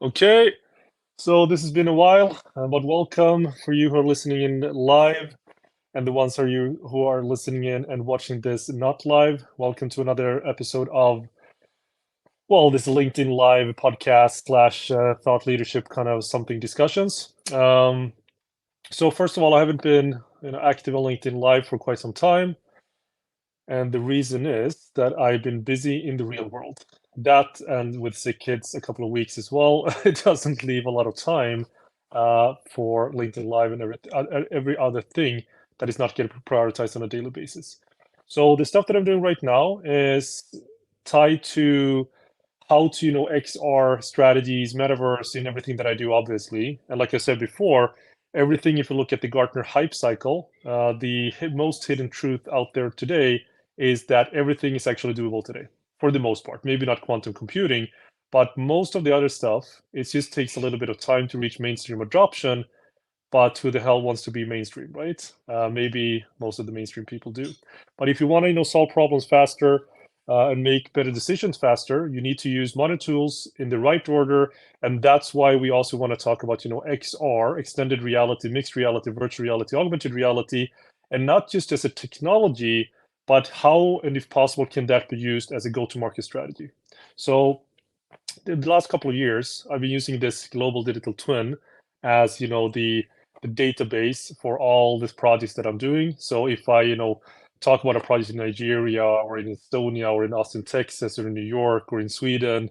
Okay, so this has been a while, but welcome for you who are listening in live and the ones are you who are listening in and watching this not live. Welcome to another episode of, well, this LinkedIn Live podcast slash thought leadership kind of something discussions. So first of all, I haven't been active on LinkedIn Live for quite some time. And the reason is that I've been busy in the real world. That and with sick kids a couple of weeks as well, it doesn't leave a lot of time for LinkedIn Live and every other thing that is not getting prioritized on a daily basis. So the stuff that I'm doing right now is tied to how to, XR strategies, metaverse, and everything that I do, obviously. And like I said before, everything, if you look at the Gartner hype cycle, the most hidden truth out there today is that everything is actually doable today for the most part. Maybe not quantum computing, but most of the other stuff, it just takes a little bit of time to reach mainstream adoption. But who the hell wants to be mainstream, right? Maybe most of the mainstream people do. But if you want to, solve problems faster and make better decisions faster, you need to use modern tools in the right order. And that's why we also want to talk about, XR, extended reality, mixed reality, virtual reality, augmented reality, and not just as a technology, but how and if possible can that be used as a go-to-market strategy. So the last couple of years, I've been using this global digital twin as the database for all these projects that I'm doing. So if I talk about a project in Nigeria or in Estonia or in Austin, Texas, or in New York or in Sweden,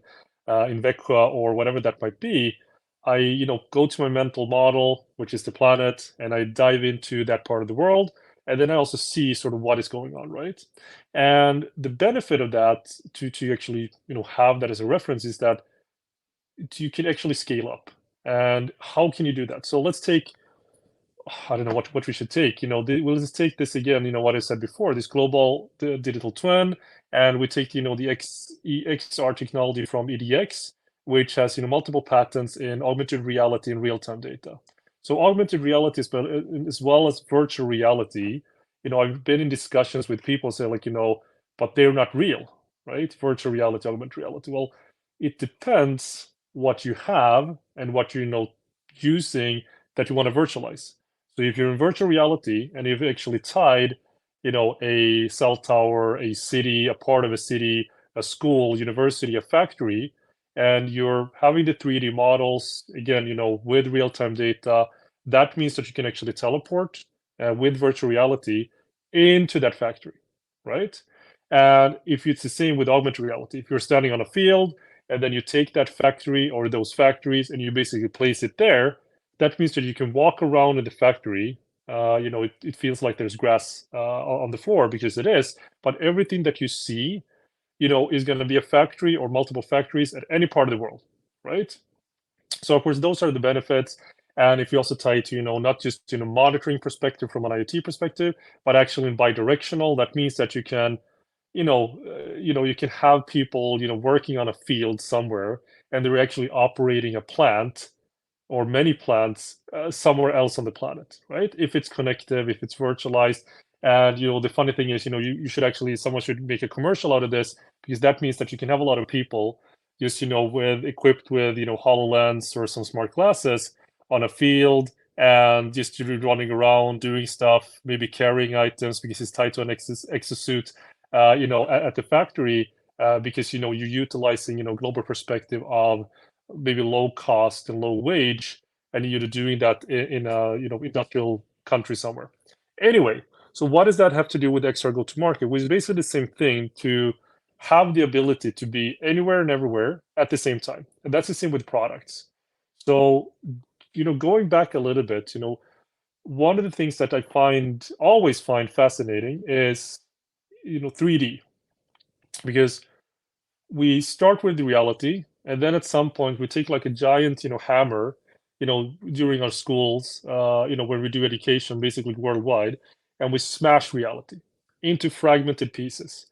in Växjö or whatever that might be, I go to my mental model, which is the planet, and I dive into that part of the world, and then I also see sort of what is going on, right? And the benefit of that to actually have that as a reference is that you can actually scale up. And how can you do that? So let's take, I don't know what we should take. We'll just take this again. What I said before, this global digital twin, and we take the XR technology from EDX, which has multiple patents in augmented reality and real-time data. So augmented reality as well as virtual reality. I've been in discussions with people say like but they're not real, right? Virtual reality, augmented reality. Well, it depends what you have and what you're using that you want to virtualize. So if you're in virtual reality and you've actually tied, a cell tower, a city, a part of a city, a school, university, a factory, and you're having the 3D models, again, with real-time data, that means that you can actually teleport with virtual reality into that factory, right? And if it's the same with augmented reality, if you're standing on a field and then you take that factory or those factories and you basically place it there, that means that you can walk around in the factory. It feels like there's grass on the floor because it is, but everything that you see, is going to be a factory or multiple factories at any part of the world, right? So of course, those are the benefits. And if you also tie it to, not just monitoring perspective from an IoT perspective, but actually in bidirectional, that means that you can, you can have people, working on a field somewhere, and they're actually operating a plant or many plants somewhere else on the planet, right? If it's connective, if it's virtualized. And the funny thing is, you should actually someone should make a commercial out of this because that means that you can have a lot of people just with equipped with HoloLens or some smart glasses on a field and just running around doing stuff, maybe carrying items because it's tied to an exosuit, at the factory because you're utilizing global perspective of maybe low cost and low wage, and you're doing that in a industrial country somewhere. Anyway, so what does that have to do with XR go to market? Which is basically the same thing to have the ability to be anywhere and everywhere at the same time. And that's the same with products. So, going back a little bit, one of the things that I always find fascinating is, 3D, because we start with the reality, and then at some point we take like a giant, hammer, during our schools, where we do education basically worldwide, and we smash reality into fragmented pieces.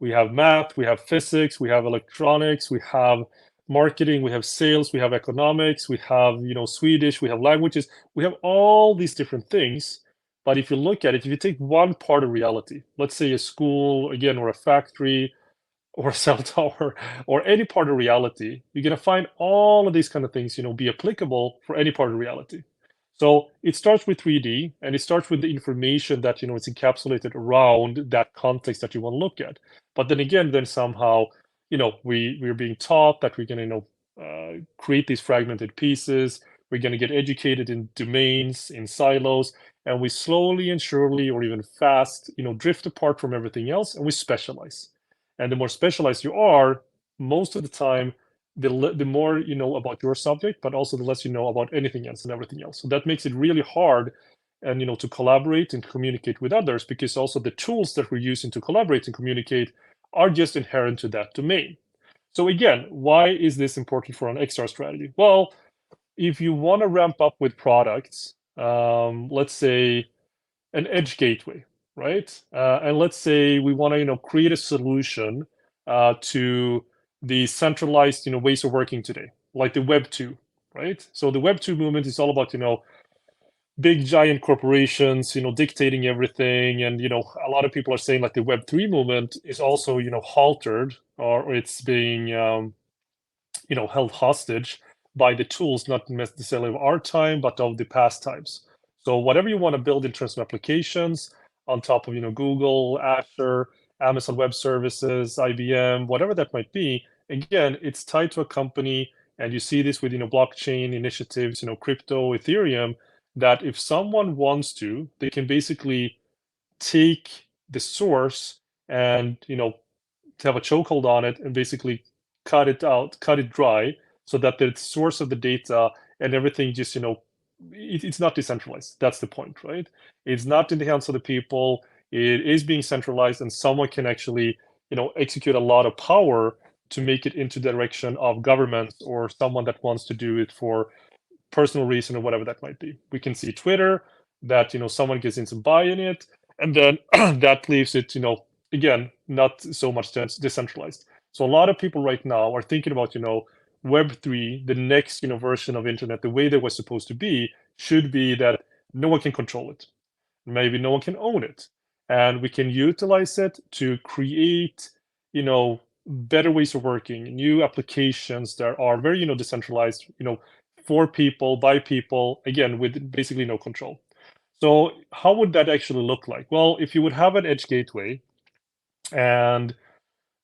We have math, we have physics, we have electronics, we have marketing, we have sales, we have economics, we have, Swedish, we have languages, we have all these different things. But if you look at it, if you take one part of reality, let's say a school again or a factory, or a cell tower or any part of reality, you're going to find all of these kind of things, be applicable for any part of reality. So it starts with 3D and it starts with the information that, it's encapsulated around that context that you want to look at. But then again, then somehow, we're being taught that we're going to, create these fragmented pieces. We're going to get educated in domains, in silos, and we slowly and surely, or even fast, drift apart from everything else and we specialize. And the more specialized you are, most of the time, the more you know about your subject, but also the less you know about anything else and everything else. So that makes it really hard and to collaborate and communicate with others, because also the tools that we're using to collaborate and communicate are just inherent to that domain. So again, why is this important for an XR strategy? Well, if you want to ramp up with products, let's say an edge gateway, right? And let's say we want to, create a solution to the centralized, ways of working today, like the Web 2, right? So the Web 2 movement is all about, big giant corporations, dictating everything. And, a lot of people are saying like the Web 3 movement is also, haltered, or it's being, held hostage by the tools, not necessarily of our time, but of the past times. So whatever you want to build in terms of applications on top of, Google, Azure, Amazon Web Services, IBM, whatever that might be, again, it's tied to a company. And you see this with, blockchain initiatives, crypto, Ethereum, that if someone wants to, they can basically take the source and, to have a chokehold on it and basically cut it out, cut it dry, so that the source of the data and everything just, it's not decentralized. That's the point, right? It's not in the hands of the people. It is being centralized, and someone can actually, execute a lot of power to make it into the direction of government or someone that wants to do it for personal reason or whatever that might be. We can see Twitter that someone gets into buying it, and then that leaves it again not so much decentralized. So a lot of people right now are thinking about Web3, the next version of internet, the way that was supposed to be should be that no one can control it, maybe no one can own it, and we can utilize it to create better ways of working, new applications that are very decentralized, for people, by people, again with basically no control. So how would that actually look like? Well, if you would have an edge gateway and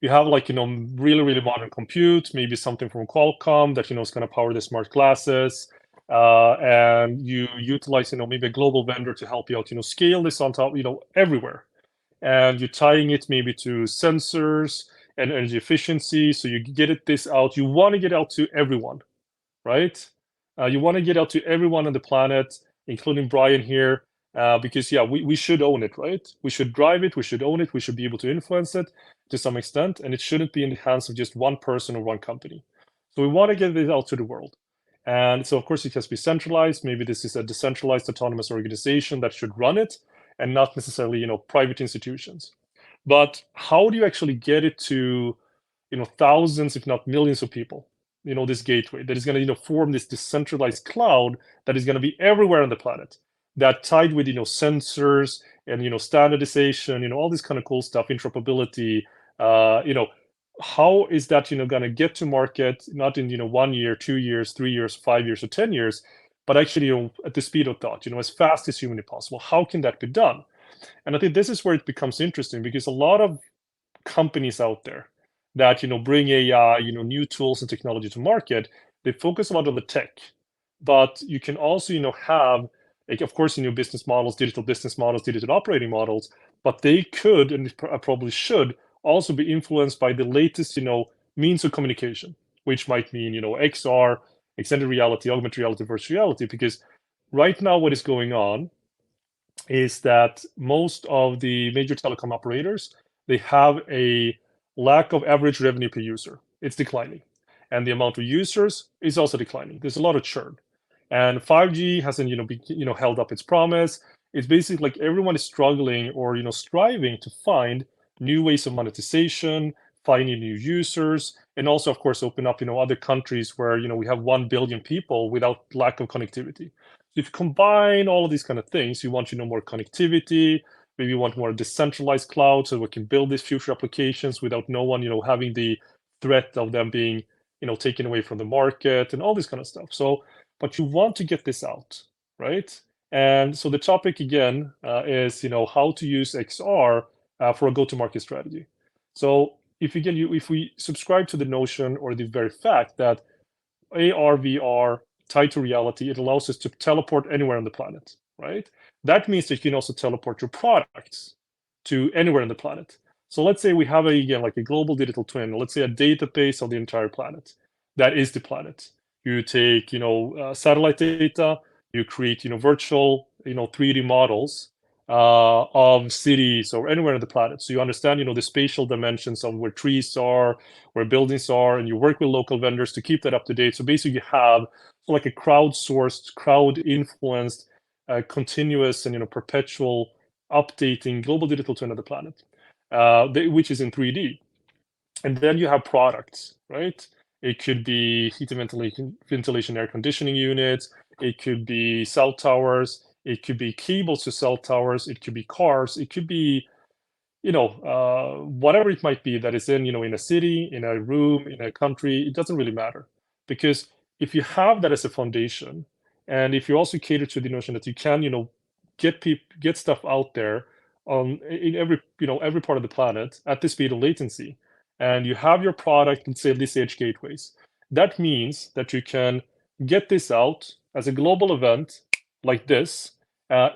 you have like really really modern compute, maybe something from Qualcomm that is going to power the smart glasses, and you utilize maybe a global vendor to help you out, scale this on top, everywhere, and you're tying it maybe to sensors and energy efficiency, so you get this out. You want to get out to everyone, right? You want to get out to everyone on the planet, including Brian here, because yeah, we should own it, right? We should drive it, we should own it, we should be able to influence it to some extent, and it shouldn't be in the hands of just one person or one company. So we want to get this out to the world. And so of course it has to be centralized. Maybe this is a decentralized autonomous organization that should run it, and not necessarily, private institutions. But how do you actually get it to, thousands, if not millions of people? This gateway that is going to, form this decentralized cloud that is going to be everywhere on the planet, that tied with, sensors and, standardization, all this kind of cool stuff, interoperability. How is that, going to get to market, not in, 1 year, 2 years, 3 years, 5 years, or 10 years, but actually, at the speed of thought, as fast as humanly possible? How can that be done? And I think this is where it becomes interesting, because a lot of companies out there that bring AI, new tools and technology to market, they focus a lot on the tech, but you can also have, like, of course, business models, digital business models, digital operating models, but they could and probably should also be influenced by the latest means of communication, which might mean XR, extended reality, augmented reality, virtual reality. Because right now what is going on is that most of the major telecom operators, they have a lack of average revenue per user. It's declining, and the amount of users is also declining. There's a lot of churn, and 5G hasn't held up its promise. It's basically like everyone is struggling or striving to find new ways of monetization, finding new users, and also of course open up other countries where we have 1 billion people without lack of connectivity. If you combine all of these kind of things, you want more connectivity, Maybe you want more decentralized cloud so we can build these future applications without no one, having the threat of them being, taken away from the market and all this kind of stuff. So, but you want to get this out, right? And so the topic again is, how to use XR for a go-to-market strategy. So if we subscribe to the notion or the very fact that AR, VR tied to reality, it allows us to teleport anywhere on the planet, right? That means that you can also teleport your products to anywhere on the planet. So let's say we have again like a global digital twin. Let's say a database of the entire planet. That is the planet. You take satellite data. You create virtual 3D models of cities or anywhere on the planet. So you understand the spatial dimensions of where trees are, where buildings are, and you work with local vendors to keep that up to date. So basically, you have like a crowdsourced, crowd-influenced, continuous and perpetual updating global digital twin of the planet, which is in 3D. And then you have products, right? It could be heat and ventilation air conditioning units. It could be cell towers. It could be cables to cell towers. It could be cars. It could be whatever it might be that is in a city, in a room, in a country, it doesn't really matter. Because if you have that as a foundation, and if you also cater to the notion that you can, get stuff out there in every part of the planet at the speed of latency, and you have your product, let's say these edge gateways, that means that you can get this out as a global event like this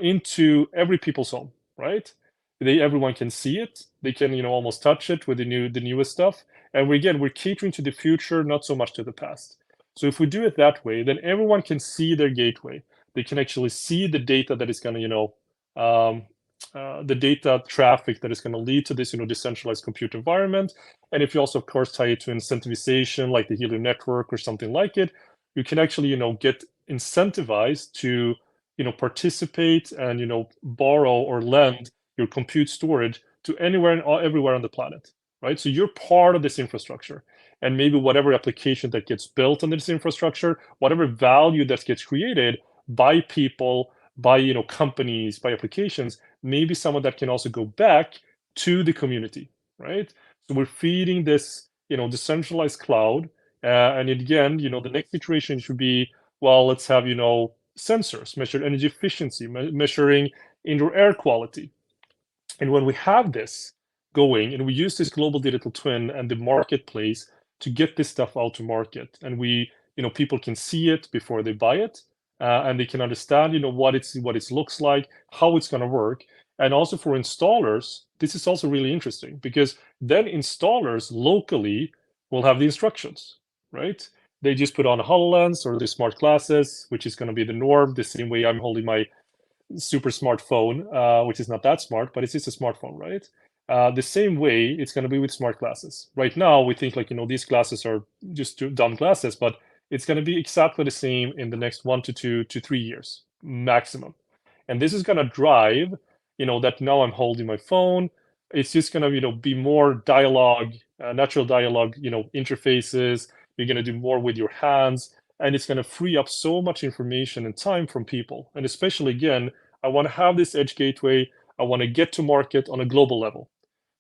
into every people's home, right? Everyone can see it. They can almost touch it with the newest stuff. And we're catering to the future, not so much to the past. So if we do it that way, then everyone can see their gateway. They can actually see the data that is going to the data traffic that is going to lead to this decentralized compute environment. And if you also of course tie it to incentivization like the Helium network or something like it, you can actually get incentivized to participate and borrow or lend your compute storage to anywhere and everywhere on the planet, right? So you're part of this infrastructure, and maybe whatever application that gets built on this infrastructure, whatever value that gets created by people, by companies, by applications, maybe some of that can also go back to the community, right? So we're feeding this decentralized cloud, and again, the next iteration should be, well, let's have sensors measure energy efficiency, measuring indoor air quality. And when we have this going and we use this global digital twin and the marketplace to get this stuff out to market, and people can see it before they buy it, and they can understand, what it looks like, how it's going to work. And also for installers, this is also really interesting because then installers locally will have the instructions, right? They just put on a HoloLens or the smart glasses, which is going to be the norm, the same way I'm holding my super smartphone, which is not that smart, but it's just a smartphone, right? The same way it's going to be with smart glasses. Right now, we think like, these glasses are just dumb glasses, but it's going to be exactly the same in the next 1 to 2 to 3 years maximum. And this is going to drive, that now I'm holding my phone. It's just going to, be more dialogue, natural dialogue, interfaces. You're going to do more with your hands, and it's going to free up so much information and time from people. And especially again, I want to have this edge gateway. I want to get to market on a global level.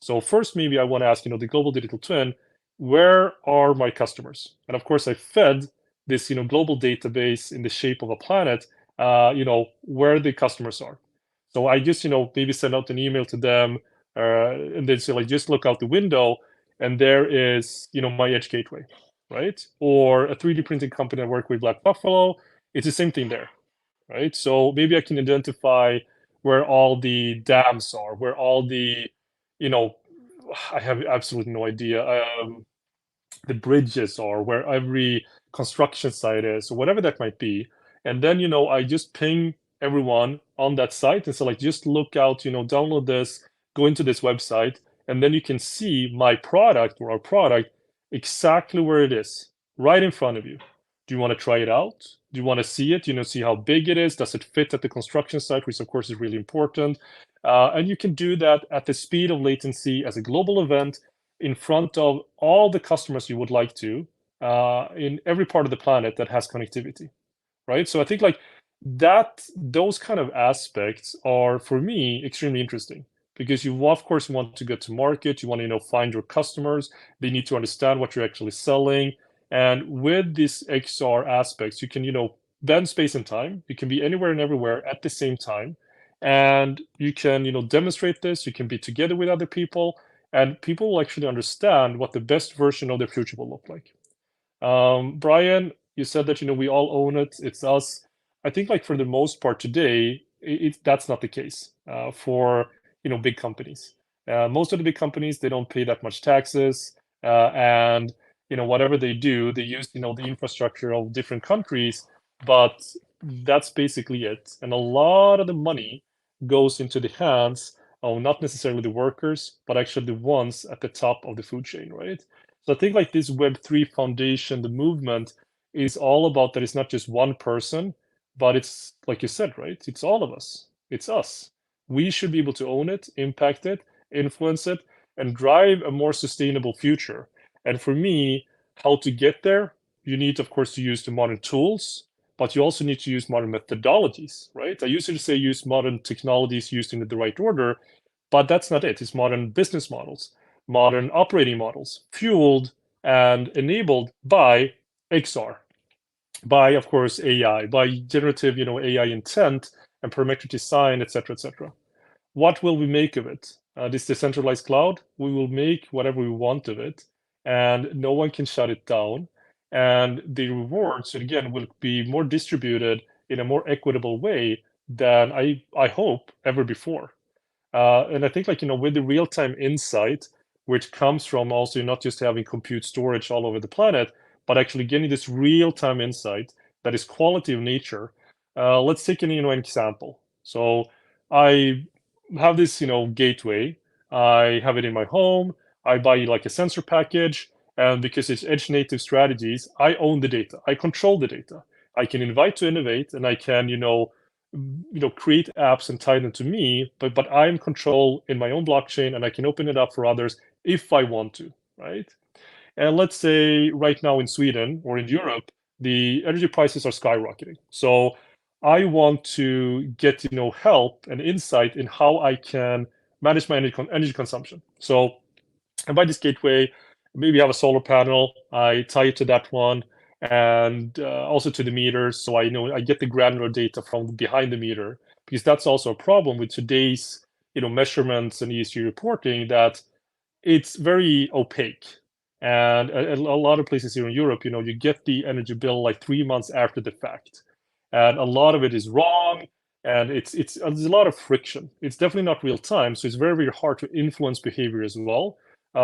So first, maybe I want to ask, the global digital twin, where are my customers? And of course, I fed this, global database in the shape of a planet, where the customers are. So I just, maybe send out an email to them, and then say like, just look out the window, and there is, my edge gateway, right? Or a 3D printing company I work with, Black Buffalo, it's the same thing there, right? So maybe I can identify where all the dams are, where all the, you know, I have absolutely no idea, the bridges are, where every construction site is, or whatever that might be. And then, I just ping everyone on that site and say, like, just look out, download this, go into this website, and then you can see my product or our product exactly where it is, right in front of you. Do you want to try it out? Do you want to see it? See how big it is? Does it fit at the construction site, which of course is really important. And you can do that at the speed of latency as a global event in front of all the customers you would like to in every part of the planet that has connectivity, right? So I think like that, those kind of aspects are for me extremely interesting. because you of course want to get to market, you want to find your customers, they need to understand what you're actually selling. And with these XR aspects, you can bend space and time, you can be anywhere and everywhere at the same time, and you can demonstrate this, you can be together with other people, and people will actually understand what the best version of their future will look like. Brian, you said that we all own it. It's us. I think like for the most part today, that's not the case for big companies. Most of the big companies, they don't pay that much taxes, and whatever they do, they use the infrastructure of different countries, but that's basically it. And a lot of the money goes into the hands of not necessarily the workers, but actually the ones at the top of the food chain, right? So I think like this Web3 foundation, the movement is all about that it's not just one person, but it's like you said, right? It's all of us. It's us. We should be able to own it, impact it, influence it, and drive a more sustainable future. And for me, how to get there, you need, of course, to use the modern tools, but you also need to use modern methodologies, right? I usually say use modern technologies used in the right order, but that's not it. It's modern business models, modern operating models, fueled and enabled by XR, by, of course, AI, by generative, AI intent and parametric design, etc., etc. What will we make of it? This decentralized cloud, we will make whatever we want of it, and no one can shut it down. And the rewards, again, will be more distributed in a more equitable way than I hope ever before. And I think like, with the real-time insight, which comes from also not just having compute storage all over the planet, but actually getting this real-time insight that is quality of nature. Let's take an example. So I have this, gateway. I have it in my home. I buy like a sensor package, and because it's edge native strategies, I own the data. I control the data. I can invite to innovate, and I can, create apps and tie them to me, but I'm in control in my own blockchain, and I can open it up for others if I want to, right? And let's say right now in Sweden or in Europe, the energy prices are skyrocketing. So I want to get help and insight in how I can manage my energy consumption. So I buy this gateway, maybe have a solar panel, I tie it to that one, and also to the meters, so I know I get the granular data from behind the meter, because that's also a problem with today's measurements and ESG reporting, that it's very opaque. And a lot of places here in Europe, you get the energy bill like 3 months after the fact. And a lot of it is wrong. And there's a lot of friction. It's definitely not real time. So it's very, very hard to influence behavior as well.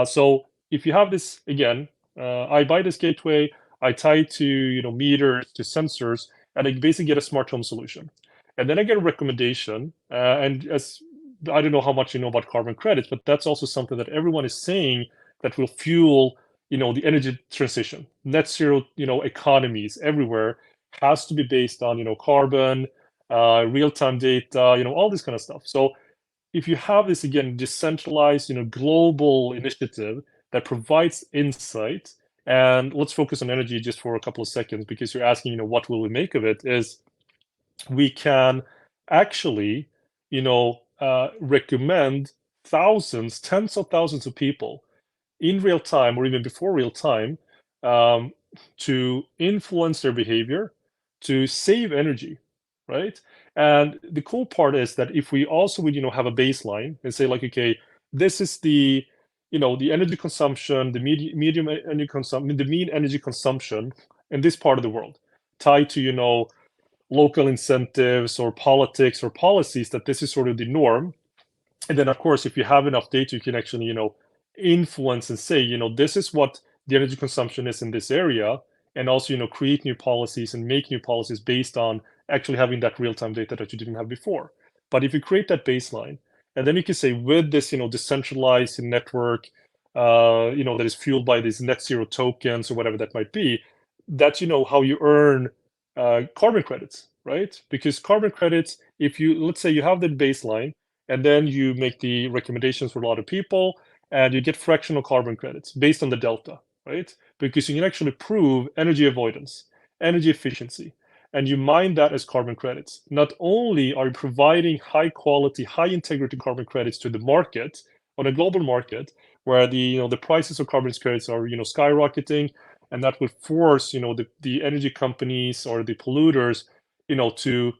So if you have this, again, I buy this gateway, I tie it to, meters, to sensors, and I basically get a smart home solution. And then I get a recommendation. And as I don't know how much you know about carbon credits, but that's also something that everyone is saying that will fuel, the energy transition. Net zero, economies everywhere has to be based on, carbon, real-time data, all this kind of stuff. So if you have this again decentralized, global initiative that provides insight, and let's focus on energy just for a couple of seconds because you're asking, what will we make of it? Is we can actually, recommend thousands, tens of thousands of people in real time or even before real time, um, to influence their behavior, to save energy, right? And the cool part is that if we also would, have a baseline and say like, okay, this is the energy consumption, the medium energy consumption, the mean energy consumption in this part of the world, tied to, local incentives or politics or policies, that this is sort of the norm. And then, of course, if you have enough data, you can actually, influence and say, this is what the energy consumption is in this area, and also, create new policies and make new policies based on actually having that real-time data that you didn't have before. But if you create that baseline, and then you can say with this, decentralized network, that is fueled by these net zero tokens or whatever that might be, that's, how you earn carbon credits, right? Because carbon credits, if you, let's say you have the baseline, and then you make the recommendations for a lot of people, and you get fractional carbon credits based on the delta, right? Because you can actually prove energy avoidance, energy efficiency, and you mine that as carbon credits. Not only are you providing high quality, high integrity carbon credits to the market, on a global market, where the prices of carbon credits are skyrocketing, and that will force the energy companies or the polluters to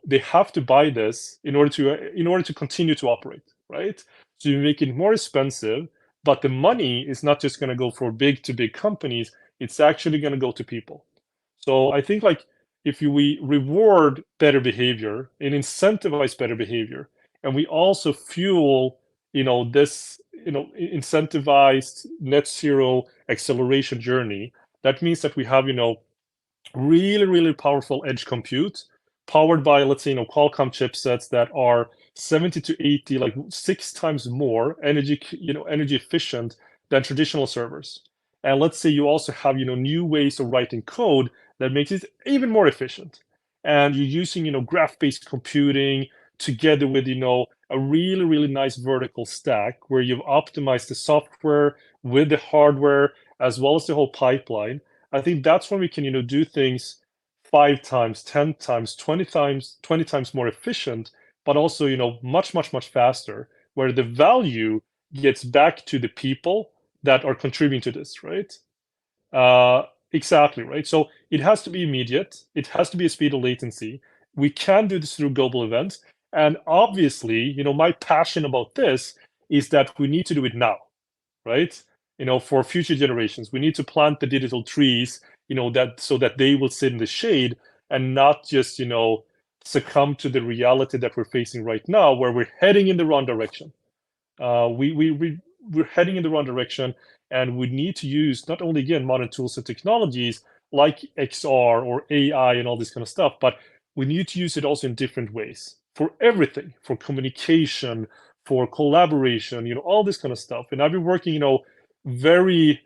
they have to buy this in order to continue to operate, right? So you make it more expensive, but the money is not just going to go for big to big companies, it's actually going to go to people. So I think, like, if we reward better behavior and incentivize better behavior, and we also fuel this incentivized net zero acceleration journey, that means that we have really, really powerful edge compute powered by, let's say, Qualcomm chipsets that are 70 to 80, like 6 times more energy efficient than traditional servers. And let's say you also have, new ways of writing code that makes it even more efficient. And you're using, graph-based computing together with, a really, really nice vertical stack where you've optimized the software with the hardware as well as the whole pipeline. I think that's when we can, do things 5 times, 10 times, 20 times more efficient, but also, much, much, much faster, where the value gets back to the people that are contributing to this, right? Exactly, right? So it has to be immediate. It has to be a speed of latency. We can do this through global events. And obviously, my passion about this is that we need to do it now, right? For future generations, we need to plant the digital trees, that so that they will sit in the shade and not just, succumb to the reality that we're facing right now, where we're heading in the wrong direction. We're heading in the wrong direction, and we need to use not only again modern tools and technologies like XR or AI and all this kind of stuff, but we need to use it also in different ways for everything, for communication, for collaboration, all this kind of stuff. And I've been working, very,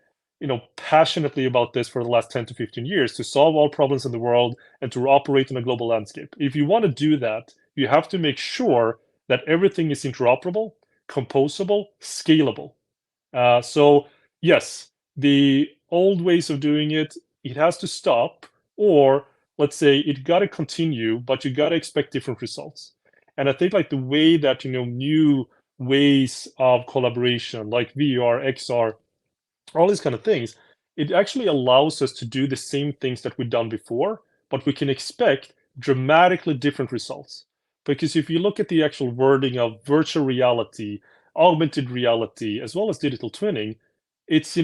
passionately about this for the last 10 to 15 years to solve all problems in the world and to operate in a global landscape. If you want to do that, you have to make sure that everything is interoperable, composable, scalable. So yes, the old ways of doing it has to stop, or let's say it got to continue, but you got to expect different results. And I think, like, the way that new ways of collaboration, like VR, XR, all these kind of things, it actually allows us to do the same things that we've done before, but we can expect dramatically different results. Because if you look at the actual wording of virtual reality, augmented reality, as well as digital twinning, it's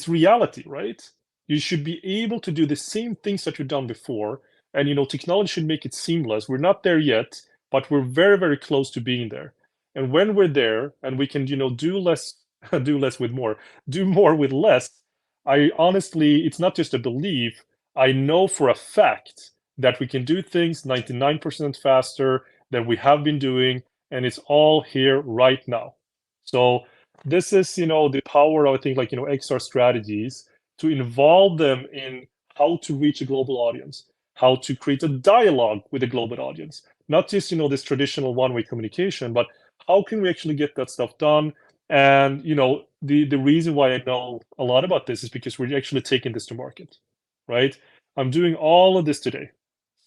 reality, right? You should be able to do the same things that you've done before, and technology should make it seamless. We're not there yet, but we're very, very close to being there. And when we're there, and we can, do less, do less with more, do more with less, I honestly, it's not just a belief. I know for a fact that we can do things 99% faster than we have been doing, and it's all here right now. So this is, the power of, I think, like, XR strategies, to involve them in how to reach a global audience, how to create a dialogue with a global audience, not just, this traditional one-way communication, but how can we actually get that stuff done? And the reason why I know a lot about this is because we're actually taking this to market, right? I'm doing all of this today.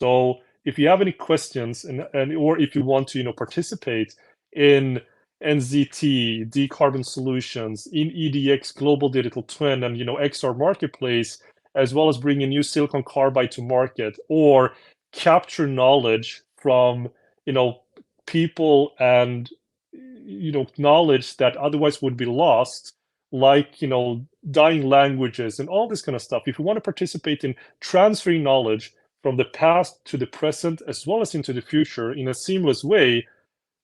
So if you have any questions, and or if you want to participate in NZT, Decarbon Solutions, in EDX Global Digital Twin, and XR Marketplace, as well as bringing new silicon carbide to market, or capture knowledge from people, and knowledge that otherwise would be lost, like dying languages and all this kind of stuff. If you want to participate in transferring knowledge from the past to the present as well as into the future in a seamless way,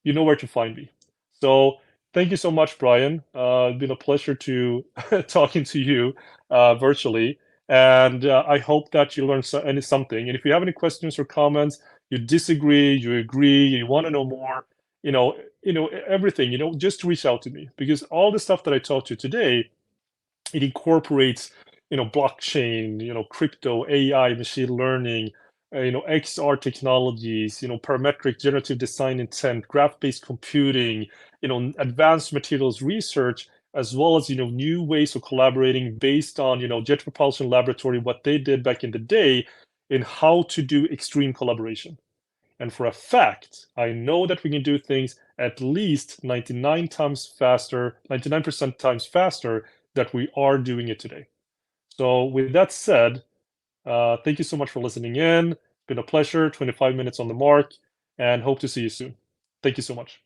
you know where to find me. So thank you so much, Brian. It's been a pleasure to talking to you virtually, and I hope that you learned something. And if you have any questions or comments, you disagree, you agree, you want to know more, everything, just reach out to me, because all the stuff that I taught you today, it incorporates blockchain, crypto, AI, machine learning, XR technologies, parametric generative design intent, graph-based computing, advanced materials research, as well as new ways of collaborating based on Jet Propulsion Laboratory, what they did back in the day. in how to do extreme collaboration. And for a fact, I know that we can do things at least 99 times faster, 99% times faster that we are doing it today. So with that said, thank you so much for listening in. It's been a pleasure, 25 minutes on the mark, and hope to see you soon. Thank you so much.